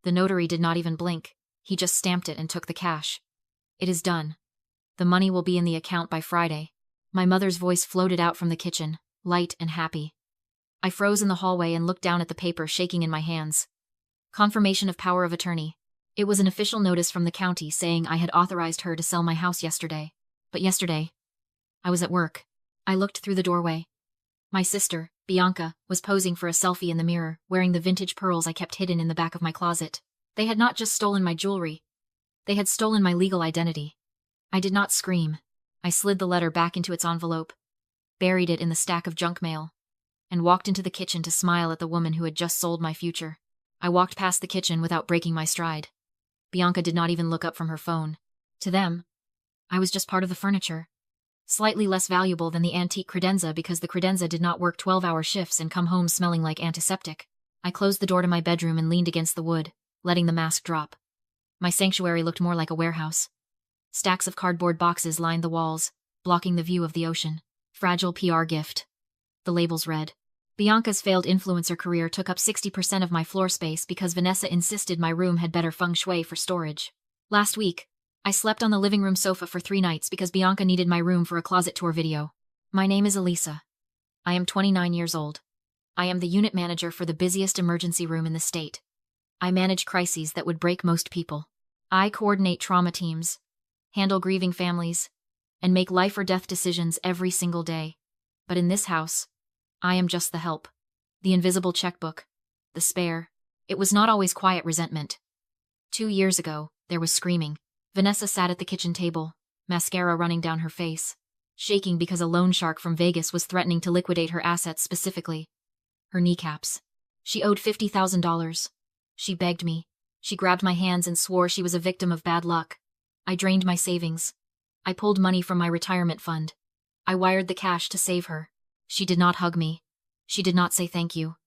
The notary did not even blink. He just stamped it and took the cash. It is done. The money will be in the account by Friday. My mother's voice floated out from the kitchen, light and happy. I froze in the hallway and looked down at the paper shaking in my hands. Confirmation of power of attorney. It was an official notice from the county saying I had authorized her to sell my house yesterday. But yesterday, I was at work. I looked through the doorway. My sister, Bianca, was posing for a selfie in the mirror, wearing the vintage pearls I kept hidden in the back of my closet. They had not just stolen my jewelry. They had stolen my legal identity. I did not scream. I slid the letter back into its envelope, buried it in the stack of junk mail, and walked into the kitchen to smile at the woman who had just sold my future. I walked past the kitchen without breaking my stride. Bianca did not even look up from her phone. To them, I was just part of the furniture. Slightly less valuable than the antique credenza because the credenza did not work 12-hour shifts and come home smelling like antiseptic. I closed the door to my bedroom and leaned against the wood, letting the mask drop. My sanctuary looked more like a warehouse. Stacks of cardboard boxes lined the walls, blocking the view of the ocean. Fragile PR gift. The labels read, Bianca's failed influencer career took up 60% of my floor space because Vanessa insisted my room had better feng shui for storage. Last week, I slept on the living room sofa for 3 nights because Bianca needed my room for a closet tour video. My name is Elisa. I am 29 years old. I am the unit manager for the busiest emergency room in the state. I manage crises that would break most people. I coordinate trauma teams, handle grieving families, and make life or death decisions every single day. But in this house, I am just the help. The invisible checkbook. The spare. It was not always quiet resentment. 2 years ago, there was screaming. Vanessa sat at the kitchen table, mascara running down her face, shaking because a loan shark from Vegas was threatening to liquidate her assets, specifically her kneecaps. She owed $50,000. She begged me. She grabbed my hands and swore she was a victim of bad luck. I drained my savings. I pulled money from my retirement fund. I wired the cash to save her. She did not hug me. She did not say thank you.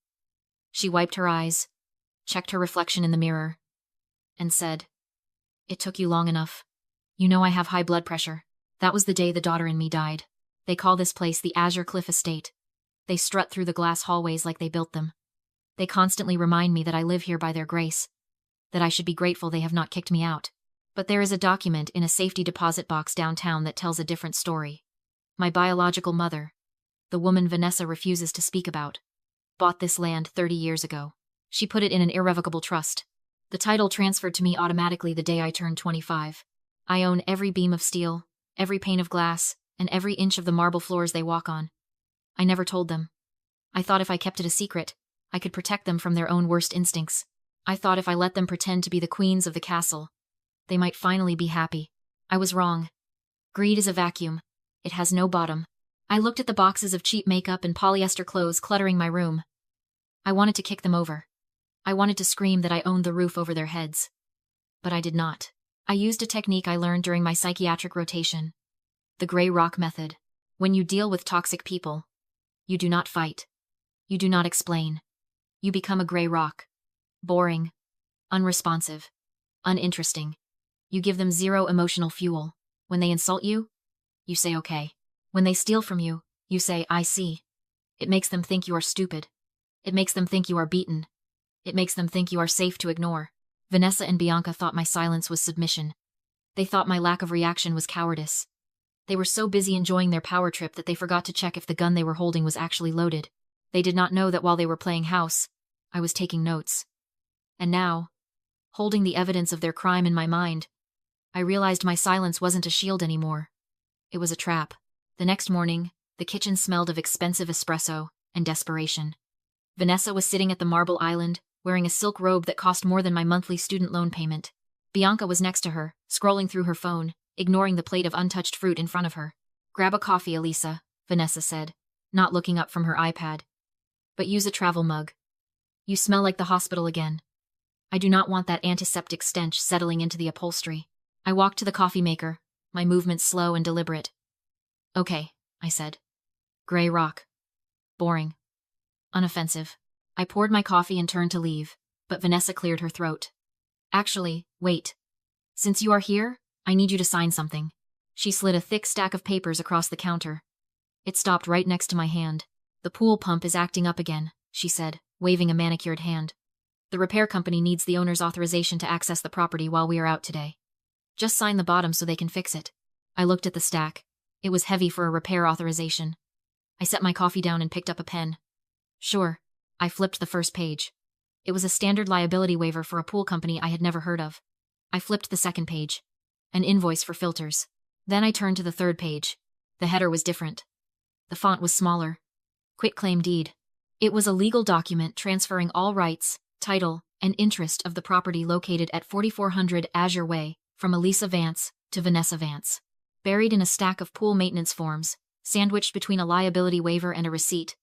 She wiped her eyes, checked her reflection in the mirror, and said, It took you long enough. You know I have high blood pressure. That was the day the daughter in me died. They call this place the Azure Cliff Estate. They strut through the glass hallways like they built them. They constantly remind me that I live here by their grace, that I should be grateful they have not kicked me out. But there is a document in a safety deposit box downtown that tells a different story. My biological mother, the woman Vanessa refuses to speak about, bought this land 30 years ago. She put it in an irrevocable trust. The title transferred to me automatically the day I turned 25. I own every beam of steel, every pane of glass, and every inch of the marble floors they walk on. I never told them. I thought if I kept it a secret, I could protect them from their own worst instincts. I thought if I let them pretend to be the queens of the castle, they might finally be happy. I was wrong. Greed is a vacuum. It has no bottom. I looked at the boxes of cheap makeup and polyester clothes cluttering my room. I wanted to kick them over. I wanted to scream that I owned the roof over their heads. But I did not. I used a technique I learned during my psychiatric rotation. The gray rock method. When you deal with toxic people, you do not fight. You do not explain. You become a gray rock. Boring. Unresponsive. Uninteresting. You give them zero emotional fuel. When they insult you, you say okay. When they steal from you, you say I see. It makes them think you are stupid. It makes them think you are beaten. It makes them think you are safe to ignore. Vanessa and Bianca thought my silence was submission. They thought my lack of reaction was cowardice. They were so busy enjoying their power trip that they forgot to check if the gun they were holding was actually loaded. They did not know that while they were playing house, I was taking notes. And now, holding the evidence of their crime in my mind, I realized my silence wasn't a shield anymore. It was a trap. The next morning, the kitchen smelled of expensive espresso and desperation. Vanessa was sitting at the marble island, wearing a silk robe that cost more than my monthly student loan payment. Bianca was next to her, scrolling through her phone, ignoring the plate of untouched fruit in front of her. Grab a coffee, Elisa, Vanessa said, not looking up from her iPad. But use a travel mug. You smell like the hospital again. I do not want that antiseptic stench settling into the upholstery. I walked to the coffee maker, my movements slow and deliberate. Okay, I said. Gray rock. Boring. Unoffensive. I poured my coffee and turned to leave, but Vanessa cleared her throat. Actually, wait. Since you are here, I need you to sign something. She slid a thick stack of papers across the counter. It stopped right next to my hand. The pool pump is acting up again, she said, waving a manicured hand. The repair company needs the owner's authorization to access the property while we are out today. Just sign the bottom so they can fix it. I looked at the stack. It was heavy for a repair authorization. I set my coffee down and picked up a pen. Sure. I flipped the first page. It was a standard liability waiver for a pool company I had never heard of. I flipped the second page. An invoice for filters. Then I turned to the third page. The header was different. The font was smaller. Quitclaim deed. It was a legal document transferring all rights, title, and interest of the property located at 4400 Azure Way from Elisa Vance to Vanessa Vance. Buried in a stack of pool maintenance forms, sandwiched between a liability waiver and a receipt,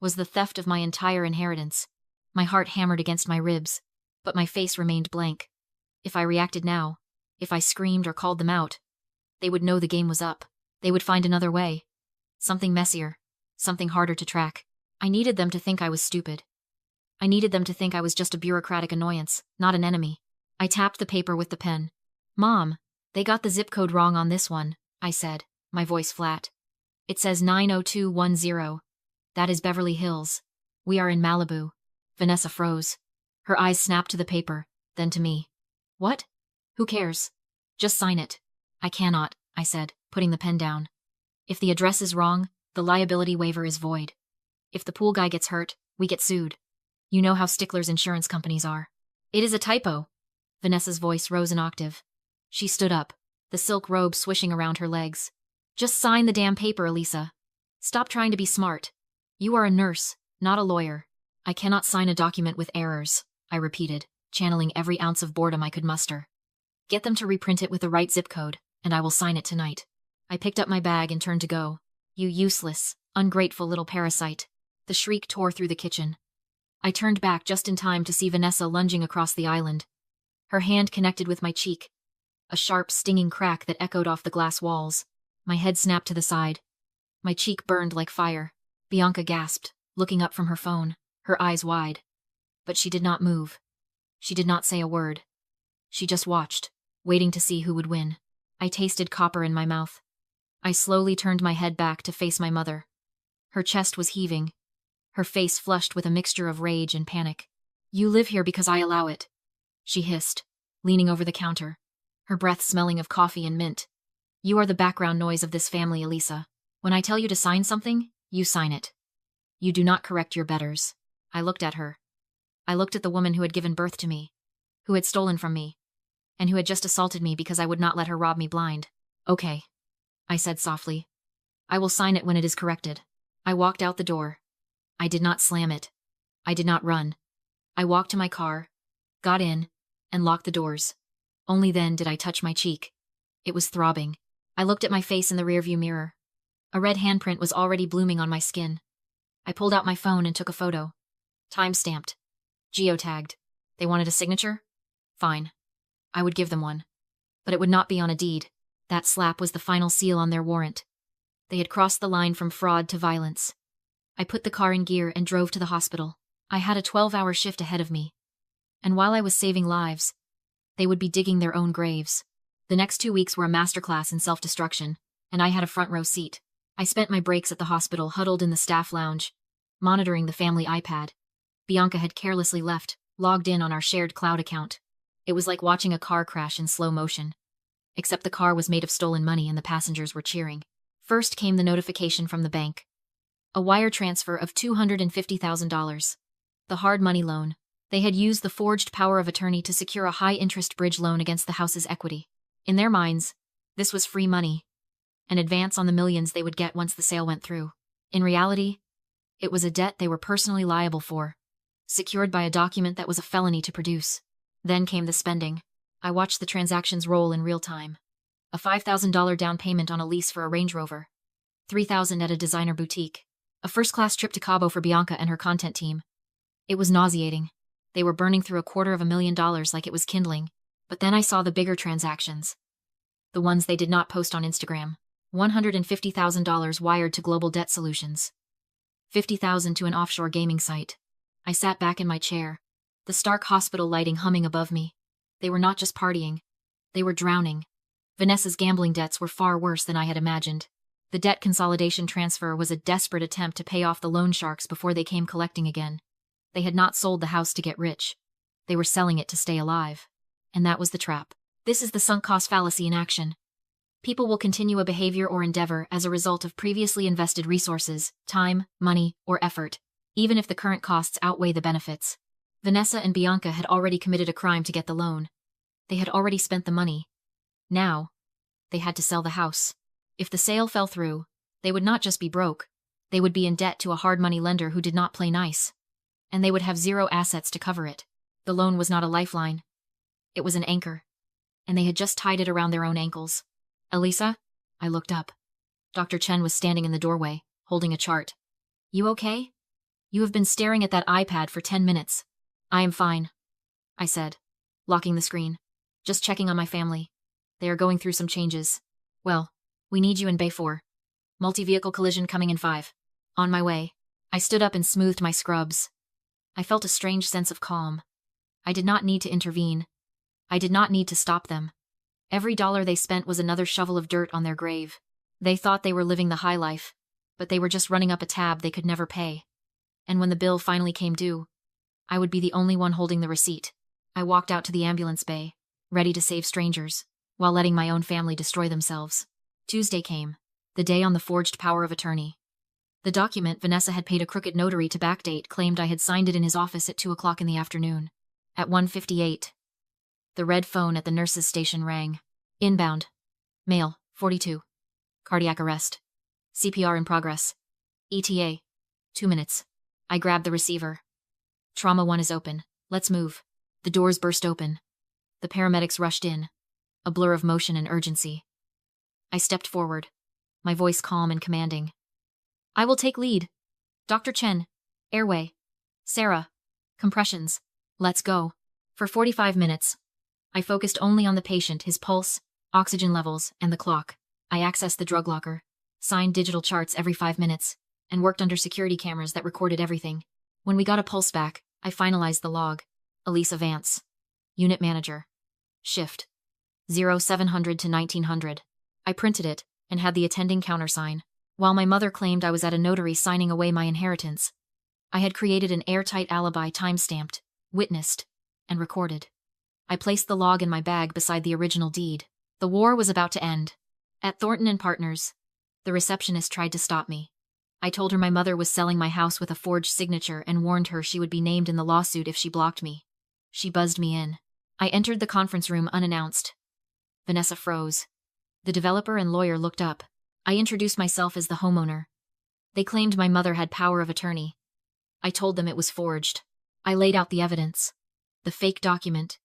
was the theft of my entire inheritance. My heart hammered against my ribs, but my face remained blank. If I reacted now, if I screamed or called them out, they would know the game was up. They would find another way. Something messier. Something harder to track. I needed them to think I was stupid. I needed them to think I was just a bureaucratic annoyance, not an enemy. I tapped the paper with the pen. Mom, they got the zip code wrong on this one, I said, my voice flat. It says 90210. That is Beverly Hills. We are in Malibu. Vanessa froze. Her eyes snapped to the paper, then to me. What? Who cares? Just sign it. I cannot, I said, putting the pen down. If the address is wrong, the liability waiver is void. If the pool guy gets hurt, we get sued. You know how sticklers insurance companies are. It is a typo. Vanessa's voice rose an octave. She stood up, the silk robe swishing around her legs. Just sign the damn paper, Elisa. Stop trying to be smart. You are a nurse, not a lawyer. I cannot sign a document with errors, I repeated, channeling every ounce of boredom I could muster. Get them to reprint it with the right zip code, and I will sign it tonight. I picked up my bag and turned to go. You useless, ungrateful little parasite. The shriek tore through the kitchen. I turned back just in time to see Vanessa lunging across the island. Her hand connected with my cheek. A sharp, stinging crack that echoed off the glass walls. My head snapped to the side. My cheek burned like fire. Bianca gasped, looking up from her phone, her eyes wide. But she did not move. She did not say a word. She just watched, waiting to see who would win. I tasted copper in my mouth. I slowly turned my head back to face my mother. Her chest was heaving, her face flushed with a mixture of rage and panic. You live here because I allow it, she hissed, leaning over the counter, her breath smelling of coffee and mint. You are the background noise of this family, Elisa. When I tell you to sign something, you sign it. You do not correct your betters. I looked at her. I looked at the woman who had given birth to me, who had stolen from me, and who had just assaulted me because I would not let her rob me blind. Okay, I said softly. I will sign it when it is corrected. I walked out the door. I did not slam it. I did not run. I walked to my car, got in, and locked the doors. Only then did I touch my cheek. It was throbbing. I looked at my face in the rearview mirror. A red handprint was already blooming on my skin. I pulled out my phone and took a photo. Time-stamped. Geotagged. They wanted a signature? Fine. I would give them one. But it would not be on a deed. That slap was the final seal on their warrant. They had crossed the line from fraud to violence. I put the car in gear and drove to the hospital. I had a 12-hour shift ahead of me. And while I was saving lives, they would be digging their own graves. The next 2 weeks were a masterclass in self-destruction, and I had a front-row seat. I spent my breaks at the hospital huddled in the staff lounge, monitoring the family iPad. Bianca had carelessly left, logged in on our shared cloud account. It was like watching a car crash in slow motion. Except the car was made of stolen money and the passengers were cheering. First came the notification from the bank. A wire transfer of $250,000. The hard money loan. They had used the forged power of attorney to secure a high-interest bridge loan against the house's equity. In their minds, this was free money, an advance on the millions they would get once the sale went through. In reality, it was a debt they were personally liable for, secured by a document that was a felony to produce. Then came the spending. I watched the transactions roll in real time. A $5,000 down payment on a lease for a Range Rover. $3,000 at a designer boutique. A first-class trip to Cabo for Bianca and her content team. It was nauseating. They were burning through $250,000 like it was kindling. But then I saw the bigger transactions. The ones they did not post on Instagram. $150,000 wired to Global Debt Solutions. $50,000 to an offshore gaming site. I sat back in my chair, the stark hospital lighting humming above me. They were not just partying. They were drowning. Vanessa's gambling debts were far worse than I had imagined. The debt consolidation transfer was a desperate attempt to pay off the loan sharks before they came collecting again. They had not sold the house to get rich. They were selling it to stay alive. And that was the trap. This is the sunk cost fallacy in action. People will continue a behavior or endeavor as a result of previously invested resources, time, money, or effort, even if the current costs outweigh the benefits. Vanessa and Bianca had already committed a crime to get the loan. They had already spent the money. Now, they had to sell the house. If the sale fell through, they would not just be broke, they would be in debt to a hard money lender who did not play nice. And they would have zero assets to cover it. The loan was not a lifeline. It was an anchor. And they had just tied it around their own ankles. Elisa? I looked up. Dr. Chen was standing in the doorway, holding a chart. You okay? You have been staring at that iPad for 10 minutes. I am fine, I said, locking the screen. Just checking on my family. They are going through some changes. Well, we need you in Bay 4. Multi-vehicle collision coming in 5. On my way. I stood up and smoothed my scrubs. I felt a strange sense of calm. I did not need to intervene. I did not need to stop them. Every dollar they spent was another shovel of dirt on their grave. They thought they were living the high life, but they were just running up a tab they could never pay. And when the bill finally came due, I would be the only one holding the receipt. I walked out to the ambulance bay, ready to save strangers, while letting my own family destroy themselves. Tuesday came, the day on the forged power of attorney. The document Vanessa had paid a crooked notary to backdate claimed I had signed it in his office at 2 o'clock in the afternoon. At 1:58, the red phone at the nurse's station rang. Inbound. Male, 42. Cardiac arrest. CPR in progress. ETA. 2 minutes. I grabbed the receiver. Trauma 1 is open. Let's move. The doors burst open. The paramedics rushed in. A blur of motion and urgency. I stepped forward, my voice calm and commanding. I will take lead. Dr. Chen. Airway. Sarah. Compressions. Let's go. For 45 minutes, I focused only on the patient, his pulse, oxygen levels, and the clock. I accessed the drug locker, signed digital charts every 5 minutes, and worked under security cameras that recorded everything. When we got a pulse back, I finalized the log. Elisa Vance. Unit Manager. Shift. 0700 to 1900. I printed it, and had the attending countersign. While my mother claimed I was at a notary signing away my inheritance, I had created an airtight alibi time-stamped, witnessed, and recorded. I placed the log in my bag beside the original deed. The war was about to end. At Thornton and Partners, the receptionist tried to stop me. I told her my mother was selling my house with a forged signature and warned her she would be named in the lawsuit if she blocked me. She buzzed me in. I entered the conference room unannounced. Vanessa froze. The developer and lawyer looked up. I introduced myself as the homeowner. They claimed my mother had power of attorney. I told them it was forged. I laid out the evidence. The fake document,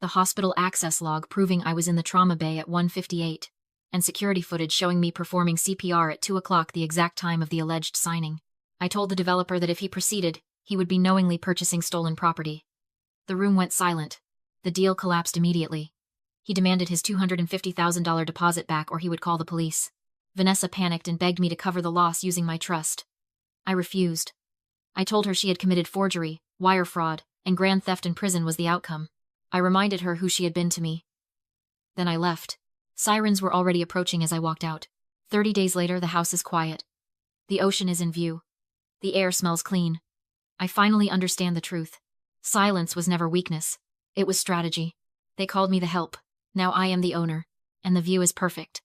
the hospital access log proving I was in the trauma bay at 1:58, and security footage showing me performing CPR at 2 o'clock, the exact time of the alleged signing. I told the developer that if he proceeded, he would be knowingly purchasing stolen property. The room went silent. The deal collapsed immediately. He demanded his $250,000 deposit back or he would call the police. Vanessa panicked and begged me to cover the loss using my trust. I refused. I told her she had committed forgery, wire fraud, and grand theft in prison was the outcome. I reminded her who she had been to me. Then I left. Sirens were already approaching as I walked out. 30 days later, the house is quiet. The ocean is in view. The air smells clean. I finally understand the truth. Silence was never weakness. It was strategy. They called me the help. Now I am the owner. And the view is perfect.